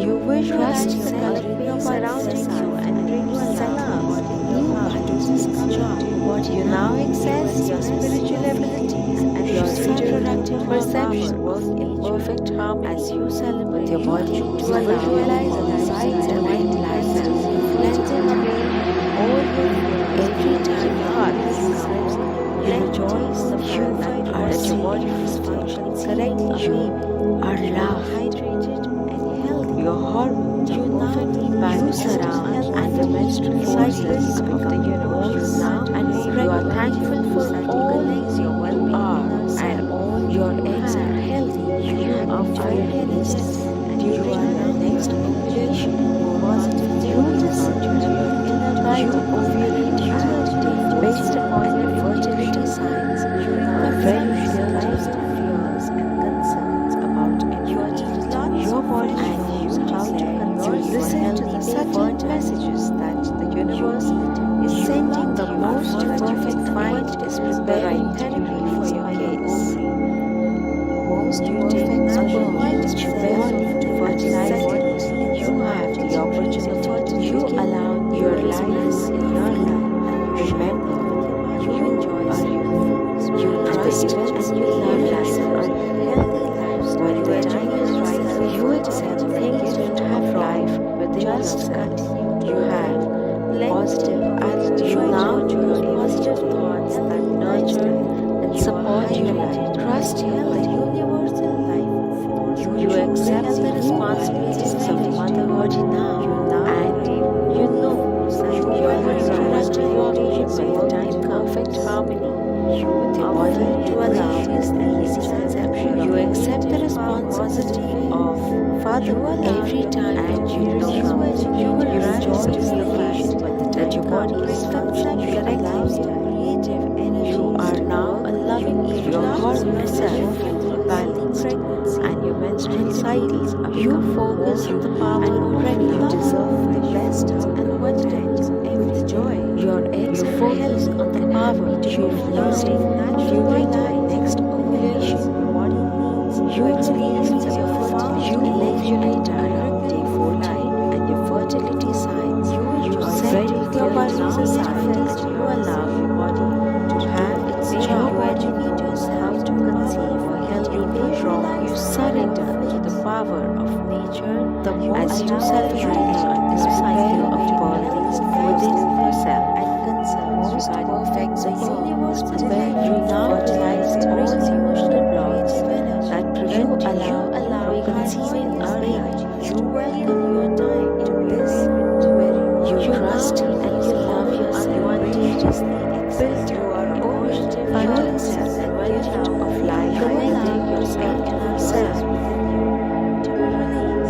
You visualize yourself surrounding you and bring salam, new battles joy. You now access your spiritual abilities and your reproductive perception work in perfect harmony as you celebrate your body to visualize the sides and right lives cleansing away all your fears every time your heart becomes. You rejoice the fact that your body functions correctly. You are loved, hydrated, and healthy. Your hormones are perfectly balanced. You surround and the menstrual cycles of the universe now, and you are thankful for all your well-being and all your eggs are healthy. You are fearless, and you are the next ovulation. Positive. You listen to your inner guide. You ovulate based upon your fertility signs. When you realize the fears and concerns about infertility, your body knows how to listen to the subtle messages that the universe is sending. The most perfect mind is preparing therapy for your case. Most perfect mind is preparing to fertilize it. You have the opportunity. You allow your life in your life. Remember, you enjoy you trust and you love yourself. When the time is right, you accept things to have life within yourself. You have positive attitude. You now choose positive thoughts that nurture and support your life. Trust your universal life force. You accept the responsibilities of motherhood now, and you know that you are reproductive organs when the time perfect harmony with your body to allow this easy conception. You accept the responsibility of fatherhood every time, and you know you will rejoice the fact that your body is functioning correctly. You are now a loving your hormones self balance and your menstrual cycles. You focus on the power and ready. You deserve the best and what times every joy. Your eggs focus on the power to fusing during the next ovulation. You experience your fertility. You ovulate around day 49 and your fertility signs. You set your body's aside that you allow your body to have its job. You educate yourself to conceive a healthy baby. You surrender to the power of nature as you celebrate this cycle of birth within yourself and concerns regarding perfect the universe where you now fertilize all emotional blocks that prevent you allow conceiving early. You welcome your time to this. You trust and you love yourself advantageously. Build your own balance and gift of life. Connecting yourself to yourself.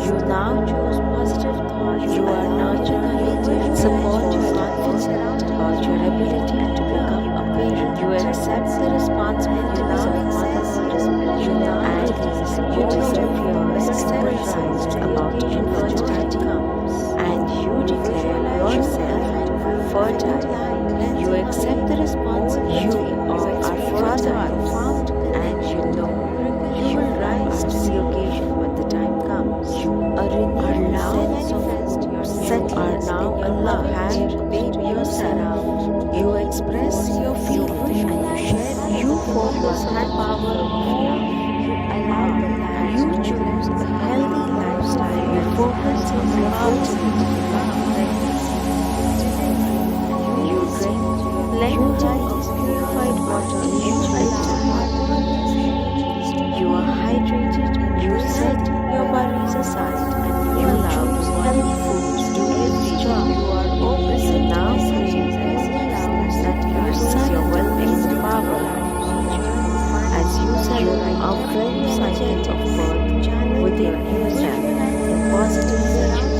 You now choose positive thoughts. You are nurturing, support your confidence about your ability to become a parent. You accept the responsibilities of motherhood. You now you deserve your best surprise about infertility, and you declare yourself fertile. You accept the responsibility of our fertile, and you know you will rise to the occasion when the time comes. A renewed sense of yourself are now allowed to baby yourself. You express your feelings and you share. You focus on the power of love. You allow the life. You choose a healthy lifestyle. You focus on the you drink plenty of purified water each lifetime. You are hydrated. You set your worries aside and you choose healthy foods to every job. You are open and now that you set your well-being power as you celebrate a very cycle of birth within yourself in positive virtues.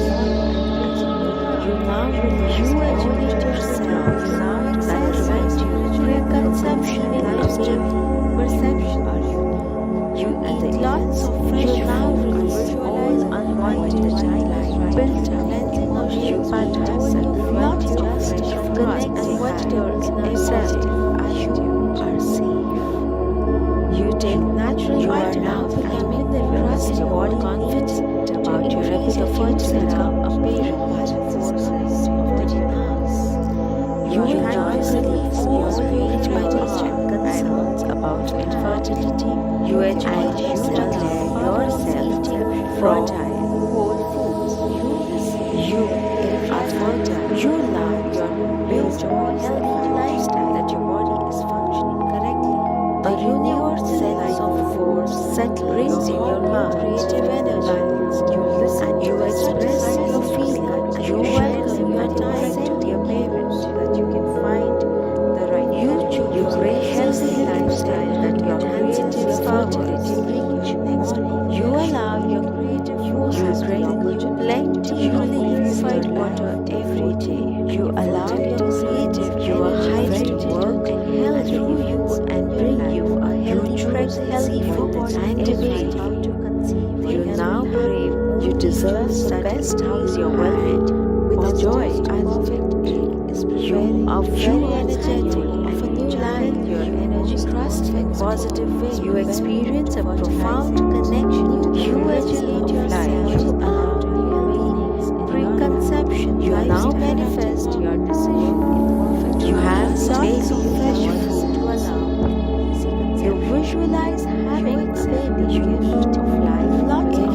You now educate yourself that prevent you preconception in perception. You eat lots of fresh food. You always unwanted highlight. Build a cleansing of you patterns and not just connect and what your inner self. You are safe. You take natural. You are now becoming the trust your body confident about your ability to become a parent. You enjoy release your speech by nature concerns about infertility. You enjoy yourself fertile. Whole foods. You are fertile. You love your based on healthy lifestyle that your body is functioning correctly. A renewed sense of force settles in your heart. Creative energy. You listen and you express your feelings. You welcome your time to be a parent so that you can find the right. You choose your great healthy lifestyle that your creative fertility brings you next morning. You allow your creative forces to bring you plenty of purified water every day. You allow your creative your highly work and health through you and bring you a healthy food and a baby. You now brave. You deserve the best house your well-being with joy and perfect egg is preparing. You are very energetic of a new life. Your energy trust in positive way. You experience a profound connection. You educate your life. You allow preconception. You now manifest your decision in perfect. You have lots of fresh food to allow. You visualize having a baby. You gift of life.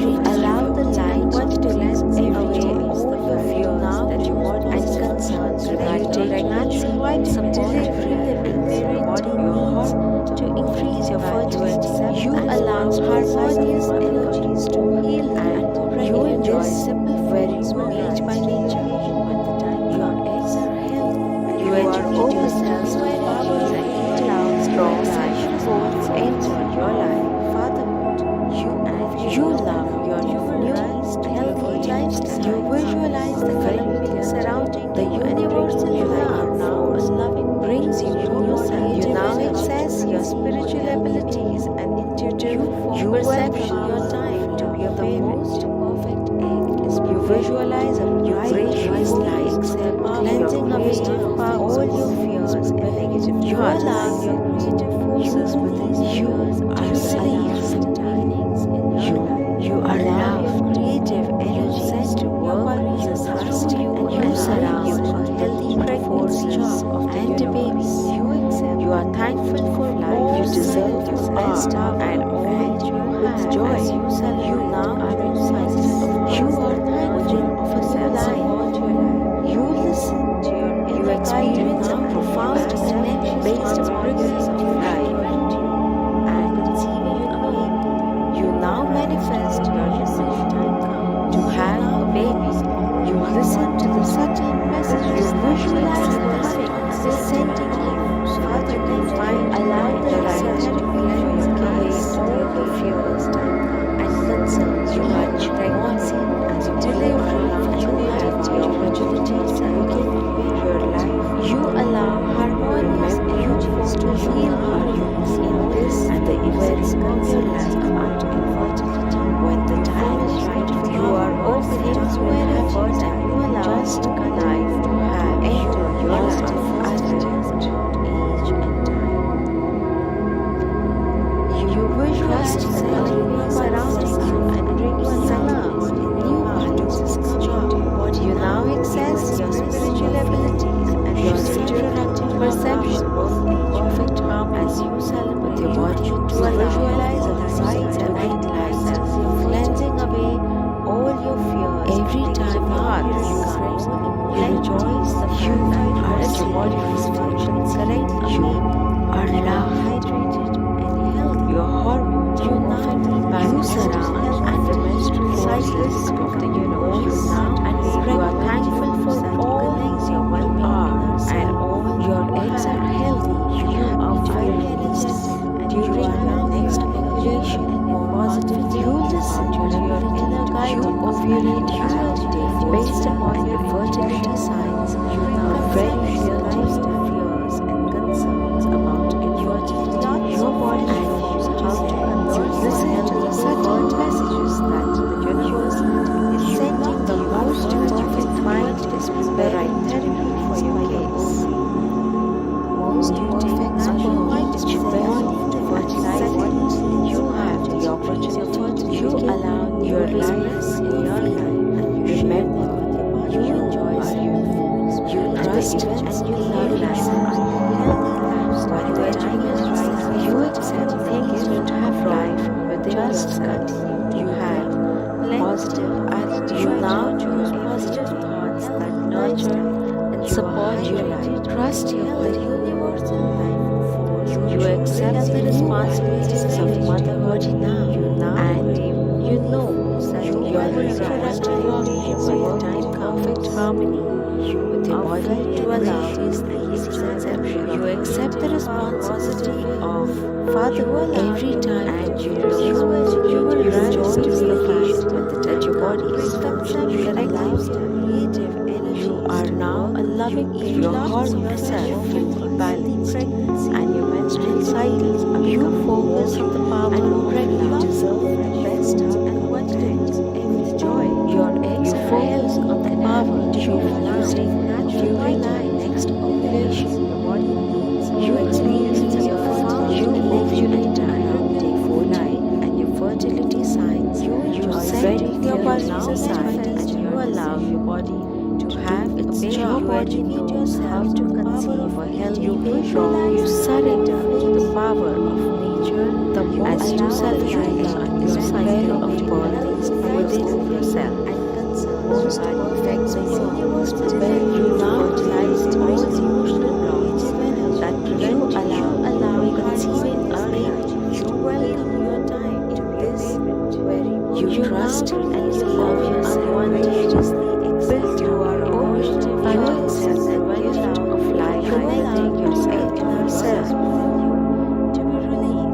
You allow the light to let away all your fears that your body and concerns regarding pregnancy, supportive and body your heart to increase your fertility. You allow harmonious energies to heal and you enjoy simple fairies made by nature. Your eggs are healthy. You enjoy yourself with powers and allow strong life force enter your life. Fatherhood, you love your new healthy lifestyle. You visualize the current surrounding the universal love now as loving brings you to yourself. You now access your spiritual abilities and intuitive perception. Your time to be the most perfect egg is you visualize a gracious light, cleansing away all your fears and negative thoughts. You allow your creative forces within you are safe. You allow your creative energy to work as you and surround you a healthy pregnancy and babies. You are thankful for life. You deserve your best and all with joy. You now are excited. You are thankful of a life. You listen to you experience a profound connection based on presence of life and conceiving a baby. You now manifest your decision to have a baby. You listen to the subtle messages. You visualize the heavens descending you so that you can allow the light to cleanse away all the fears and concerns you had pregnancy and delivery. You have the opportunities and give your life. You allow harmonious energies to heal harmonies in this and the events of your life about infertility. When the time is right, you are opening wherever and you allow just life to have enter your life at age and time. You visualize the surrounding you and bring salam in new parts of you now access your spiritual abilities and your interactive perception in perfect harmony as you celebrate your body to visualize the sights and lights cleansing away all your fears. Every time your heart becomes you rejoice the you are as your body is functioning correctly. You are loved, hydrated and healthy. Your hormones you now you surround and the menstrual cycles of the universe now and you are thankful for all things your well-being and all your eggs are healthy. You are very energetic and during your next ovulation and positive you listen to your inner guide you ovulate based upon your fertility signs. You are very realistic fears and concerns about infertility. Your body knows how to conceive. Listen to the subtle messages that the universe is sending. The most perfect mind is the right therapy for your case. Most perfect mind is preparing to fertilize. You have the opportunity. You allow your life in your life. remember, you are you. You trust and you love life. When the time is right, you accept the gift of life within yourself. You have positive attitude. You now choose positive thoughts that nurture and support your life. Trust your universal life force. You accept the responsibilities of motherhood now, and you know that your reproductive relationship will time perfect harmony with your body to allow these conception. You accept the responsibility of fatherhood every time, and you will rejoice in the fact that your body is functioning correctly. You are now a loving baby. Your hormone self will be balanced, and your menstrual cycles are you focus on the power of pregnant. You deserve rest and abundance and joy. Your eggs focus on the power of using natural next ovulation. Your body needs. You experience your you live your entire day for life, and your fertility signs. You set your body aside, and you allow your body to have its job. You educate yourself to conceive a healthy baby. You surrender to the power of nature as you self-reliance on your cycle of birth within yourself. Most perfect universe where you now utilize all emotional blocks that prevent allow conceiving early. You welcome your time to this very you trust and you love yourself unconditionally. Build your own power and the gift of life, connecting yourself to yourself.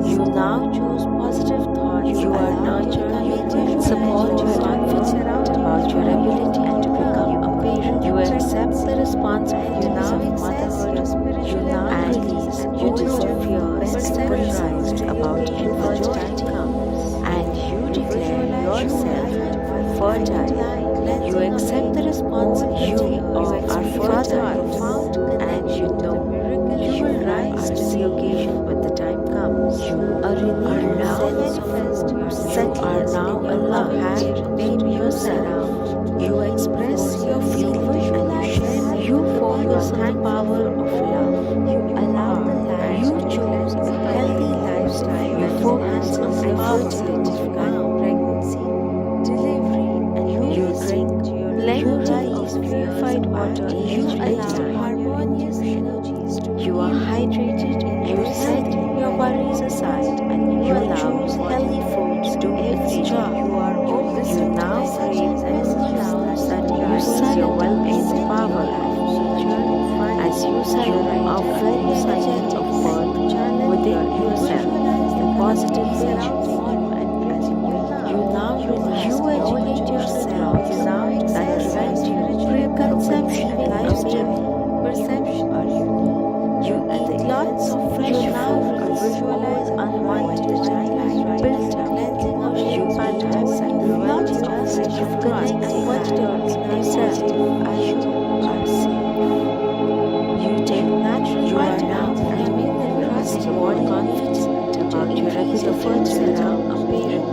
You now choose positive thoughts. You are nurtured and support your confidence about your ability and to become a parent. You accept the responsibilities of motherhood. You now release. You deserve your best surprised about your time comes, and you declare yourself fertile. You accept the responsibility of our fertile, and you know you will rise to the occasion when the time comes. You are now manifest. You are now a love baby yourself. You express your feelings and you share. You focus on the power of love. You allow the life. You choose a healthy lifestyle. You focus on the fertility and pregnancy, delivery, and you drink plenty of purified water. You allow harmonious energies to you are hydrated. You set your worries aside and you allow healthy foods to its job. You are open. You now crave and allow that you set your well-being power as you celebrate a full cycle of birth within yourself. The positive energy. You now educate yourself now that prevents preconception perception. You eat lots of fresh food and visualize unwanted built up. You fantastic lots of fresh fruit and vegetables yourself as you are safe. You take natural vitamins and minerals to body confidence about your ability to around a parent.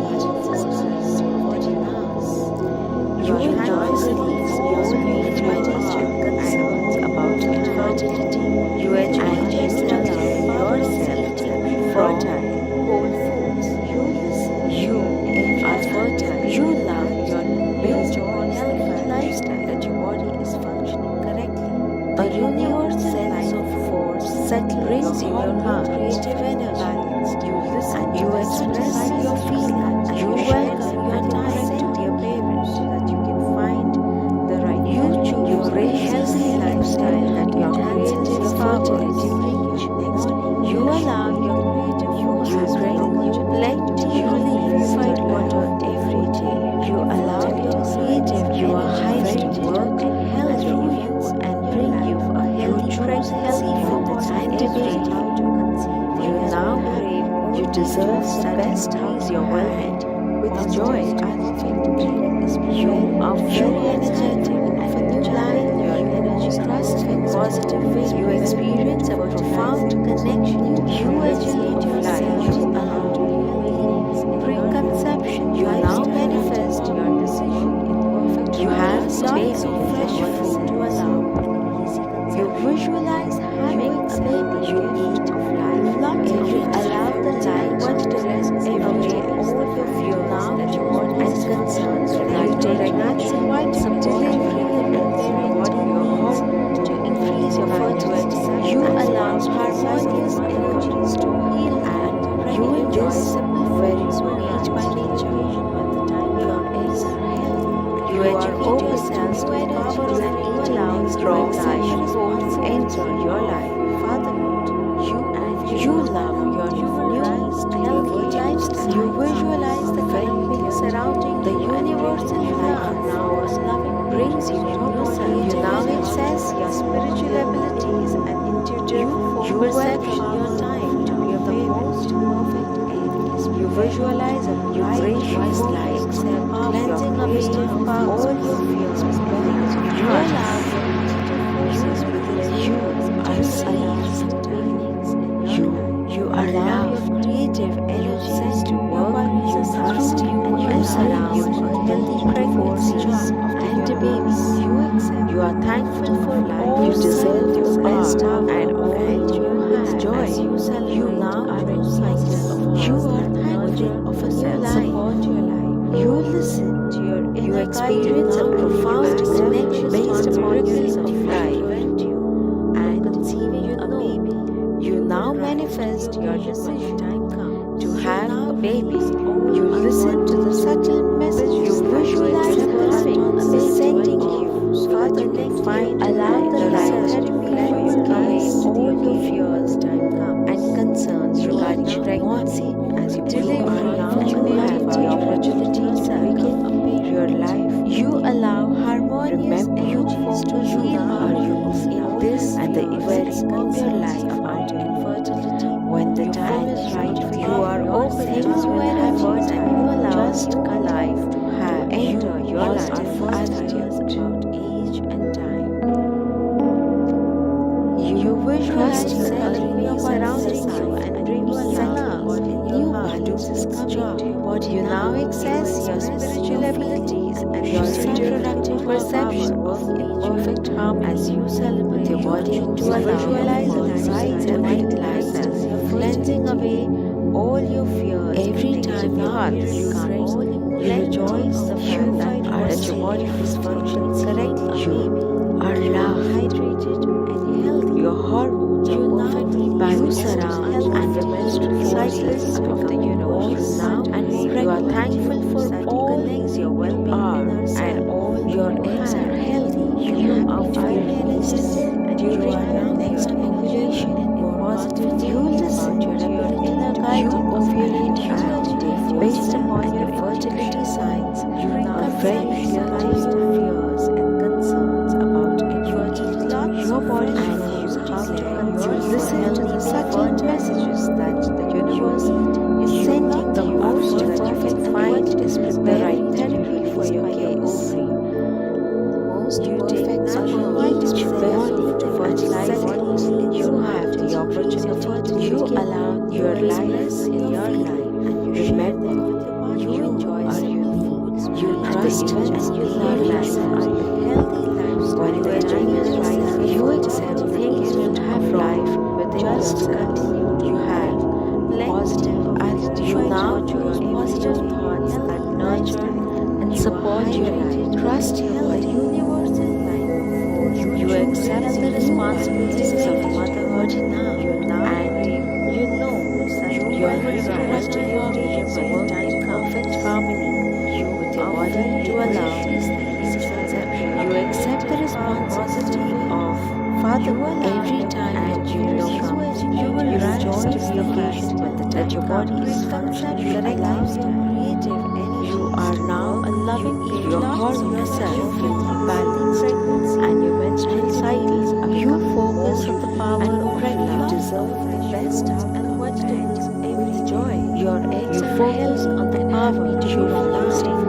You will now release your meditation concerns about infertility. You educate yourself to be fertile, whole foods. You are fertile. You love your built healthy lifestyle that your body is functioning correctly. A universal sense of force brings in your heart creative energy. You listen and you express your feelings. You welcome your time to your parents so that you can find the right. You choose your healthy lifestyle that your creative fertility brings. You allow your creative you drink plenty purified water every day. You allow your creative your highest work and health reviews and bring you a healthy pregnancy from the scientific how to conceive. You now crave you deserve the best of your well-being with joy. You are very energetic and a new line. Your energy trust in positive ways. You experience a profound connection. You educate yourself around preconception. You now manifest your decision in perfect. You have baby fresh food to allow an easy conception. You visualize having a baby. You eat lots of it. Allow the light to rest every day over your fears that you want and concerns. You take nuts and vitamins delivery and your body your hormones to increase your fertility. You allow harmonious energies to heal and you enjoy simple fairies made by nature. Your eggs are healthy. You educate yourselves to energies and you allow strong life force enter your life. Fatherhood. You love your new healthy lifestyle. You visualize the developing surrounding the universe and life now as loving brings you to yourself. You now access your spiritual abilities and intuitive perception. Your time to be the most perfect end. You visualize a bright light cleansing away all your fears with beliefs. You allow your positive forces within you are safe. You allow your creative energies to work, you trust you and you surround healthy pregnancies and babies. You are thankful for life. You deserve your best and all you have joy. You now are excited. You are thankful of a new life. You listen to your inner. You experience a profound connection based upon your of life. And conceiving a baby. You now manifest your decision to have a baby. You listen to the subtle messages. You visualize having a baby sending you so that you can find allow the right therapy for your case, all your fears and concerns regarding pregnancy as you deliver now you have the opportunity to begin your life. You allow harmonious energies to heal in this and the events of your life about infertility. When the time is right for you are opening your efforts and you allow just alive to have enter your life attitudes about age and time. You visualize your surrounding you and bring your new baby.This coming to your body. You now access your spiritual abilities and your reproductive perception of imperfect harm as you celebrate your body to visualize the sights and lights cleansing away all your fears. Every time your heart becomes you rejoice the fact that your body functions correctly. You are loved, hydrated and healthy. Your hormones are perfectly balanced. You surround and the menstrual cycles of the universe now and you are thankful for all your well-being and all your eggs are healthy. You are fearless and you are your next ovulation in positive. You listen to your inner guidance of your intuition based upon your fertility signs. You are very realized fears and concerns about infertility. Your body knows how to conceive. Listen to the subtle messages that the universe is sending the most that you can find is the right therapy for your case. You take natural vitamins to fertilize it. You have the opportunity. You allow your life in your life and you remember you enjoy simple foods. You trust and you love yourself. Healthy lifestyle. When the time is right, you accept things to have life with just continue to have positive attitude. You now choose positive thoughts that nurture and support your life. Trust your universal life. You accept the responsibilities of motherhood now, and you know that your reproductive organs work in perfect harmony with your body to allow these things. You accept the responsibility of fatherhood every time and you know you will rejoice the fact that your body is functioning correctly. You are now a loving being. Your hormones yourself will be balanced and your menstrual cycles are you focus on the power of pregnancy. You deserve the best and what brings every joy. Your eggs are focus on the power to lasting